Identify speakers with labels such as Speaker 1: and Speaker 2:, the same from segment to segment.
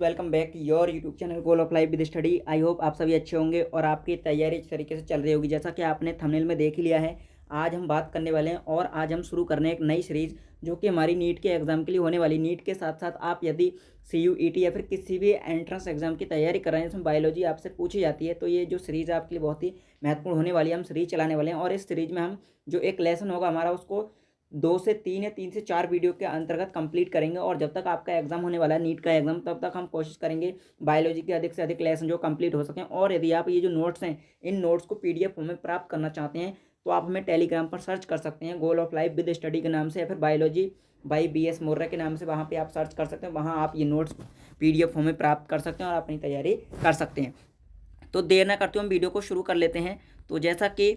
Speaker 1: Welcome back your YouTube channel goal of life with study. I hope आप सभी अच्छे होंगे और आपकी तैयारी इस तरीके से चल रही होगी जैसा कि आपने थंबनेल में देख ही लिया है। आज हम बात करने वाले हैं और आज हम शुरू करने एक नई सीरीज़ जो कि हमारी नीट के एग्ज़ाम के लिए होने वाली। नीट के साथ साथ आप यदि CUET या फिर किसी भी एंट्रेंस एग्जाम की तैयारी कर रहे हैं जिसमें बायोलॉजी आपसे पूछी जाती है, तो ये जो सीरीज़ आपके लिए बहुत ही महत्वपूर्ण होने वाली है। हम सीरीज चलाने वाले हैं और इस सीरीज में हम जो एक लेसन होगा हमारा उसको 2 से 3 या 3 से 4 वीडियो के अंतर्गत कंप्लीट करेंगे। और जब तक आपका एग्जाम होने वाला है नीट का एग्जाम, तब तक हम कोशिश करेंगे बायोलॉजी के अधिक से अधिक लेसन जो कंप्लीट हो सकें। और यदि आप ये जो नोट्स हैं इन नोट्स को PDF फॉर्म में प्राप्त करना चाहते हैं तो आप हमें टेलीग्राम पर सर्च कर सकते हैं goal of life with study के नाम से, या फिर बायोलॉजी बाई BS मौर्य के नाम से। वहाँ पे आप सर्च कर सकते हैं, वहाँ आप ये नोट्स PDF फॉर्म में प्राप्त कर सकते हैं और अपनी तैयारी कर सकते हैं। तो देर ना करते हुए हम वीडियो को शुरू कर लेते हैं। तो जैसा कि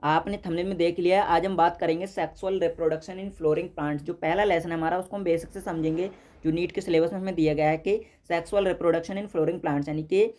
Speaker 1: आपने थंबनेल में देख लिया है, आज हम बात करेंगे sexual reproduction in flooring plants. जो पहला लेसन है हमारा उसको हम बेसिक से समझेंगे। जो नीट के सिलेबस में हमें दिया गया है कि sexual reproduction in flooring plants, यानी कि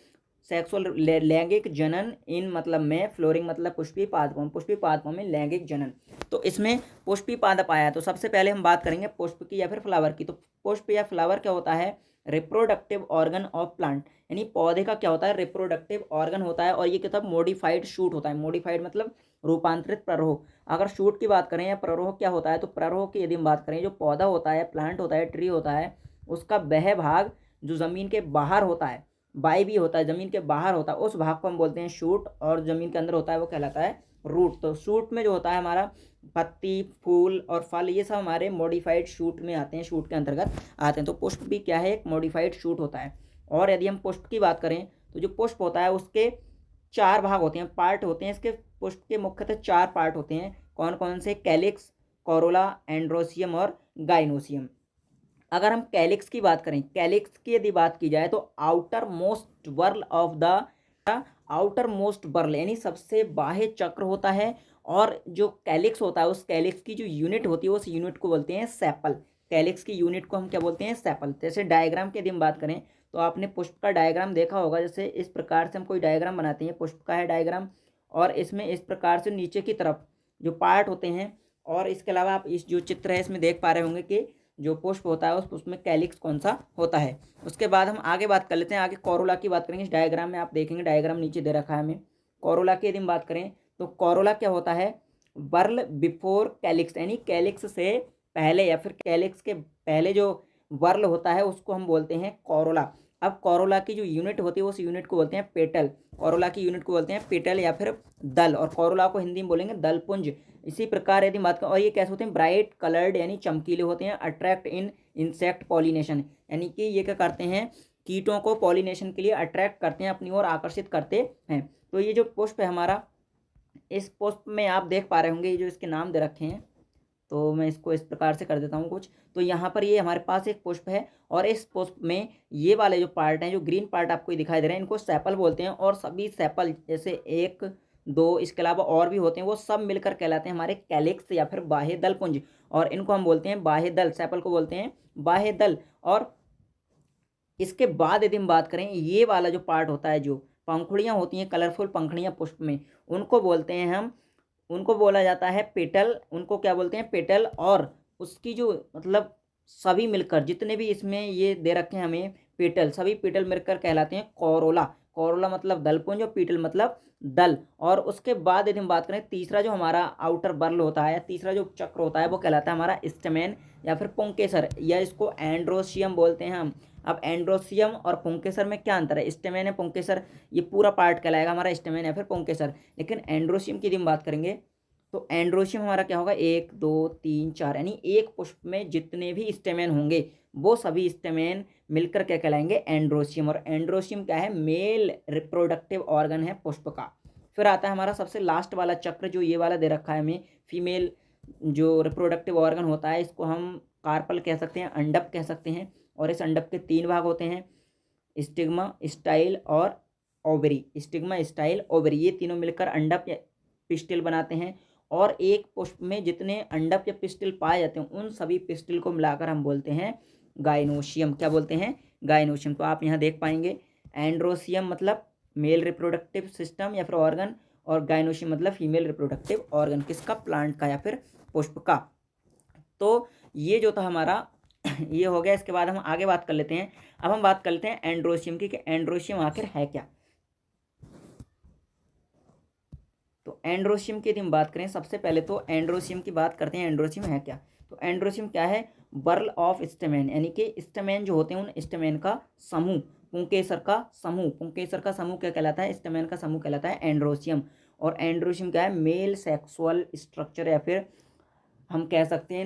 Speaker 1: सेक्सुअल लैंगिक जनन इन मतलब में, फ्लोरिंग मतलब पुष्पीय पादपों, पुष्पीय पादपों में लैंगिक जनन। तो इसमें पुष्पीय पादप आया, तो सबसे पहले हम बात करेंगे पुष्प की या फिर फ्लावर की। तो पुष्प या फ्लावर क्या होता है? रिप्रोडक्टिव ऑर्गन ऑफ प्लांट, यानी पौधे का क्या होता है? रिप्रोडक्टिव ऑर्गन होता है। और ये किताब मॉडिफाइड शूट होता है। मॉडिफाइड मतलब रूपांतरित प्ररोह। अगर शूट की बात करें या प्ररोह क्या होता है, तो प्ररोह की यदि हम बात करें, जो पौधा होता है, प्लांट होता है, ट्री होता है, उसका वह भाग जो ज़मीन के बाहर होता है, बाई होता है, ज़मीन के बाहर होता है, उस भाग को हम बोलते हैं शूट। और ज़मीन के अंदर होता है वो कहलाता है रूट। तो शूट में जो होता है हमारा पत्ती, फूल और फल, ये सब हमारे मॉडिफाइड शूट में आते हैं, शूट के अंतर्गत आते हैं। तो पुष्प भी क्या है? एक मॉडिफाइड शूट होता है। और यदि हम पुष्प की बात करें तो जो पुष्प होता है उसके 4 भाग होते हैं, पार्ट होते हैं। इसके पुष्प के मुख्यतः 4 पार्ट होते हैं। कौन कौन से? कैलिक्स, कोरोला, एंड्रोसियम और गाइनोसियम। अगर हम कैलिक्स की बात करें, कैलिक्स की यदि बात की जाए तो outer most whorl of the, outer most whorl यानी सबसे बाह्य चक्र होता है। और जो कैलिक्स होता है उस कैलिक्स की जो यूनिट होती है उस यूनिट को बोलते हैं सेपल। कैलिक्स की यूनिट को हम क्या बोलते हैं? सेपल। जैसे डायग्राम की यदि हम बात करें तो आपने पुष्प का डायग्राम देखा होगा। जैसे इस प्रकार से हम कोई डायग्राम बनाते हैं, पुष्प का है डायग्राम, और इसमें इस प्रकार से नीचे की तरफ जो पार्ट होते हैं। और इसके अलावा आप इस जो चित्र है इसमें देख पा रहे होंगे कि जो पुष्प होता है उस पुष्प में कैलिक्स कौन सा होता है। उसके बाद हम आगे बात कर लेते हैं। आगे कोरोला की बात करेंगे। इस डायग्राम में आप देखेंगे, डायग्राम नीचे दे रखा है हमें। कोरोला की यदि हम बात करें तो कोरोला क्या होता है? वर्ल बिफोर कैलिक्स, यानी कैलिक्स से पहले या फिर कैलिक्स के पहले जो वर्ल होता है उसको हम बोलते हैं कोरोला। अब कोरोला की जो यूनिट होती है उस यूनिट को बोलते हैं पेटल। कोरोला की यूनिट को बोलते हैं पेटल या फिर दल, और कोरोला को हिंदी में बोलेंगे दलपुंज। इसी प्रकार यदि बात करें, और ये कैसे होते हैं? ब्राइट कलर्ड यानी चमकीले होते हैं। अट्रैक्ट इन इंसेक्ट पॉलिनेशन, यानी कि ये क्या करते हैं? कीटों को पॉलिनेशन के लिए अट्रैक्ट करते हैं, अपनी ओर आकर्षित करते हैं। तो ये जो पुष्प है हमारा, इस पुष्प में आप देख पा रहे होंगे ये जो इसके नाम दे रखे हैं, तो मैं इसको इस प्रकार से कर देता हूँ कुछ। तो यहाँ पर ये हमारे पास एक पुष्प है, और इस पुष्प में ये वाले जो पार्ट हैं, जो ग्रीन पार्ट आपको दिखाई दे रहे हैं, इनको सेपल बोलते हैं। और सभी सेपल, जैसे 1 2 इसके अलावा और भी होते हैं, वो सब मिलकर कहलाते हैं हमारे कैलिक्स या फिर बाह्य दल पुंज। और इनको हम बोलते हैं बाह्य दल, सेपल को बोलते हैं बाह्य दल। और इसके बाद यदि हम बात करें, ये वाला जो पार्ट होता है, जो पंखुड़ियाँ होती हैं, कलरफुल पंखुड़ियाँ पुष्प में, उनको बोलते हैं हम, उनको बोला जाता है पेटल। उनको क्या बोलते हैं? पेटल। और उसकी जो मतलब सभी मिलकर जितने भी इसमें ये दे रखे हैं हमें पेटल, सभी पेटल मिलकर कहलाते हैं कोरोला। कोरोला मतलब दलपुंज और पेटल मतलब दल। और उसके बाद यदि हम बात करें, तीसरा जो हमारा आउटर बर्ल होता है, तीसरा जो चक्र होता है वो कहलाता है हमारा स्टेमेन या फिर पुंकेसर, या इसको एंड्रोसियम बोलते हैं हम। अब एंड्रोसियम और पुंकेसर में क्या अंतर है? स्टेमेन है, पुंकेसर, ये पूरा पार्ट कहलाएगा हमारा स्टेमेन या फिर पुंकेसर। लेकिन एंड्रोसियम की यदि हम बात करेंगे तो एंड्रोसियम हमारा क्या होगा? 1 2 3 4, यानी एक पुष्प में जितने भी स्टेमेन होंगे वो सभी स्टेमेन मिलकर क्या कहलाएंगे? एंड्रोसियम। और एंड्रोसियम क्या है? मेल रिप्रोडक्टिव ऑर्गन है पुष्प का। फिर आता है हमारा सबसे लास्ट वाला चक्र, जो ये वाला दे रखा है हमें, फीमेल जो रिप्रोडक्टिव ऑर्गन होता है, इसको हम कार्पल कह सकते हैं, अंडप कह सकते हैं। और इस अंडप के 3 भाग होते हैं, स्टिग्मा, स्टाइल और ओवरी। स्टिग्मा, स्टाइल, ओवरी, ये तीनों मिलकर अंडप या पिस्टिल बनाते हैं। और एक पुष्प में जितने अंडप या पिस्टिल पाए जाते हैं उन सभी पिस्टिल को मिलाकर हम बोलते हैं गाइनोशियम। क्या बोलते हैं? गाइनोशियम। तो आप यहाँ देख पाएंगे, एंड्रोसियम मतलब मेल रिप्रोडक्टिव सिस्टम या फिर ऑर्गन, और गाइनोशियम मतलब फीमेल रिप्रोडक्टिव ऑर्गन। किसका? प्लांट का या फिर पुष्प का। तो ये जो था हमारा ये हो गया। इसके बाद हम आगे बात कर लेते हैं। अब हम बात कर लेते हैं एंड्रोशियम की, कि एंड्रोशियम आखिर है क्या। तो एंड्रोशियम की यदि हम बात करें, सबसे पहले तो एंड्रोशियम की बात करते हैं, एंड्रोशियम है क्या। तो एंड्रोशियम क्या है, बर्ल ऑफ स्टेमेन, यानी कि स्टेमेन जो होते हैं उन स्टेमेन का समूह, पुंकेसर का समूह। पुंकेसर का समूह क्या कहलाता है, स्टेमेन का समूह कहलाता है एंड्रोशियम। और एंड्रोशियम क्या है, मेल सेक्सुअल स्ट्रक्चर, या फिर हम कह सकते हैं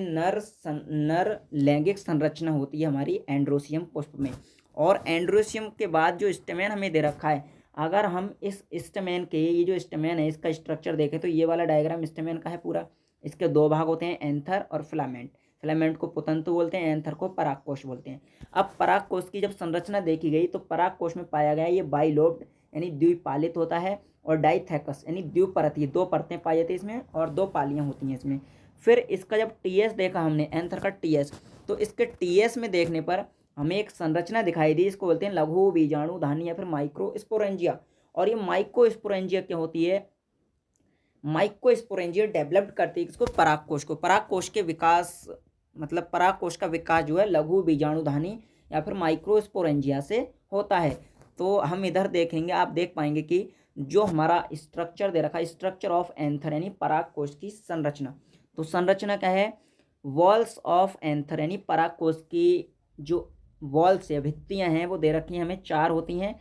Speaker 1: नर लैंगिक संरचना होती है हमारी एंड्रोशियम पुष्प में। और एंड्रोशियम के बाद जो स्टेमेन हमें दे रखा है, अगर हम इस स्टेमेन के, ये जो स्टेमेन है इसका स्ट्रक्चर देखें तो ये वाला डायग्राम स्टेमेन का है पूरा। इसके दो भाग होते हैं, एंथर और फिलामेंट। फिलामेंट को पुतंतु बोलते हैं, एंथर को परागकोश बोलते हैं। अब परागकोश की जब संरचना देखी गई तो परागकोश में पाया गया ये बाइलोब्ड यानी द्विपालित होता है, और डाइथेकस यानी द्विपरतीय, दो परतें पाई जाती है इसमें और दो पालियां होती हैं इसमें। फिर इसका जब टीएस देखा हमने, एंथर का टीएस, तो इसके टीएस में देखने पर हमें एक संरचना दिखाई दी, इसको बोलते हैं लघु बीजाणुधानी या फिर माइक्रोस्पोरेंजिया। और ये माइक्रोस्पोरेंजिया क्या होती है, माइक्रोस्पोरेंजिया डेवलप्ड करती है इसको, परागकोश को। परागकोश के विकास मतलब परागकोश का विकास जो है लघु बीजाणुधानी या फिर माइक्रोस्पोरेंजिया से होता है। तो हम इधर देखेंगे, आप देख पाएंगे कि जो हमारा स्ट्रक्चर दे रखा है, स्ट्रक्चर ऑफ एंथर यानी परागकोश की संरचना। तो संरचना क्या है, वॉल्स ऑफ एंथर यानी परागकोश की जो वॉल्स या भित्तियां हैं वो दे रखी हैं हमें, चार होती हैं,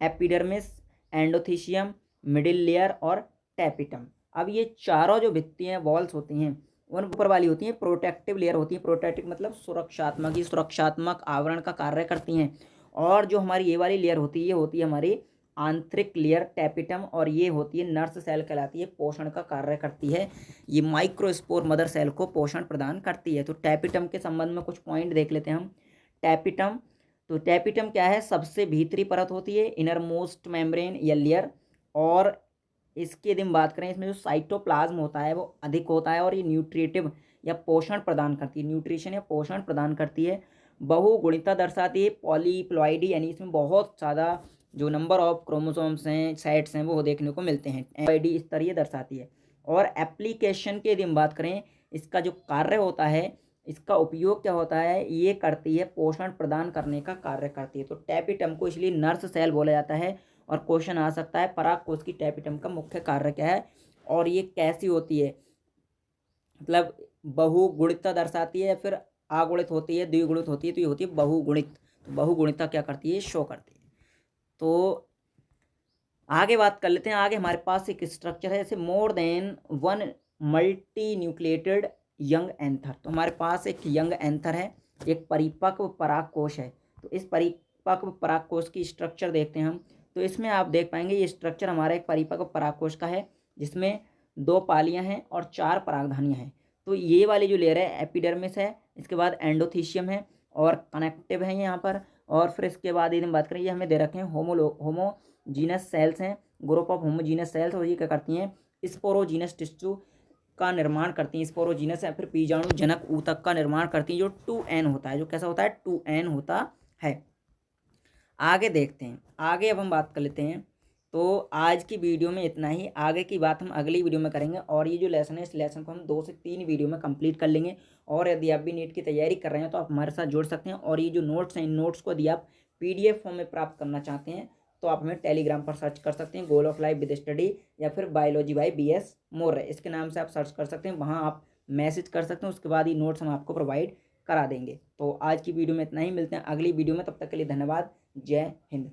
Speaker 1: एपिडर्मिस, एंडोथीशियम, मिडिल लेयर और टैपिटम। अब ये चारों जो भित्तियां वॉल्स होती हैं उन ऊपर वाली होती हैं प्रोटेक्टिव लेयर होती है। प्रोटेक्टिव मतलब सुरक्षात्मक, ये सुरक्षात्मक आवरण का कार्य करती हैं। और जो हमारी ये वाली लेयर होती है, ये होती है हमारी आंतरिक लेयर टैपिटम, और ये होती है नर्स सेल कहलाती है, पोषण का कार्य करती है। ये माइक्रोस्पोर मदर सेल को पोषण प्रदान करती है। तो टैपिटम के संबंध में कुछ पॉइंट देख लेते हैं हम। टैपिटम, तो टैपिटम क्या है, सबसे भीतरी परत होती है, इनर मोस्ट मेम्ब्रेन या लेयर। और इसकी यदि हम बात करें, इसमें जो साइटोप्लाज्म होता है वो अधिक होता है, और ये न्यूट्रिटिव या पोषण प्रदान करती है, न्यूट्रिशन या पोषण प्रदान करती है। बहुगुणिता दर्शाती है, पॉलीप्लॉइडी यानी इसमें बहुत ज़्यादा जो नंबर ऑफ क्रोमोसोम्स हैं, साइट्स हैं, वो देखने को मिलते हैं। एपीडी इस तरह ये दर्शाती है। और एप्लीकेशन की यदि हम बात करें, इसका जो कार्य होता है, इसका उपयोग क्या होता है, ये करती है पोषण प्रदान करने का कार्य करती है। तो टैपिटम को इसलिए नर्स सेल बोला जाता है। और क्वेश्चन आ सकता है परागकोश की टैपिटम का मुख्य कार्य क्या है और ये कैसी होती है, मतलब बहुगुणितता दर्शाती है या फिर अगुणित होती है, द्विगुणित होती है। तो ये होती है बहुगुणित। तो बहुगुणितता क्या करती है, शो करती है। तो आगे बात कर लेते हैं। आगे हमारे पास एक स्ट्रक्चर है, जैसे more than one multi nucleated young anther. तो हमारे पास एक यंग एंथर है, एक परिपक्व परागकोश है। तो इस परिपक्व परागकोश की स्ट्रक्चर देखते हैं हम। तो इसमें आप देख पाएंगे ये स्ट्रक्चर हमारा एक परिपक्व परागकोश का है, जिसमें दो पालियां हैं और चार परागधानियां हैं। तो ये वाली जो लेयर है एपिडर्मिस है, इसके बाद एंडोथीशियम है और कनेक्टिव है यहाँ पर। और फिर इसके बाद यदि हम बात करें, ये हमें दे रखे हैं होमोजीनस सेल्स हैं, ग्रुप ऑफ होमोजीनस सेल्स। और ये क्या करती हैं, स्पोरोजीनस टिश्यू का निर्माण करती हैं, स्पोरोजीनस या फिर बीजाणु जनक ऊतक का निर्माण करती हैं, जो 2n होता है, जो कैसा होता है 2n होता है। आगे देखते हैं, आगे अब हम बात कर लेते हैं। तो आज की वीडियो में इतना ही, आगे की बात हम अगली वीडियो में करेंगे। और ये जो लेसन है, इस लेसन को हम 2 से 3 वीडियो में कंप्लीट कर लेंगे। और यदि आप भी नीट की तैयारी कर रहे हैं तो आप हमारे साथ जुड़ सकते हैं। और ये जो नोट्स हैं, इन नोट्स को यदि आप PDF फॉर्म में प्राप्त करना चाहते हैं तो आप हमें टेलीग्राम पर सर्च कर सकते हैं, goal of life with study या फिर बायोलॉजी बाय BS मौर्य, इसके नाम से आप सर्च कर सकते हैं। वहाँ आप मैसेज कर सकते हैं, उसके बाद ये नोट्स हम आपको प्रोवाइड करा देंगे। तो आज की वीडियो में इतना ही, मिलते हैं अगली वीडियो में, तब तक के लिए धन्यवाद। जय हिंद।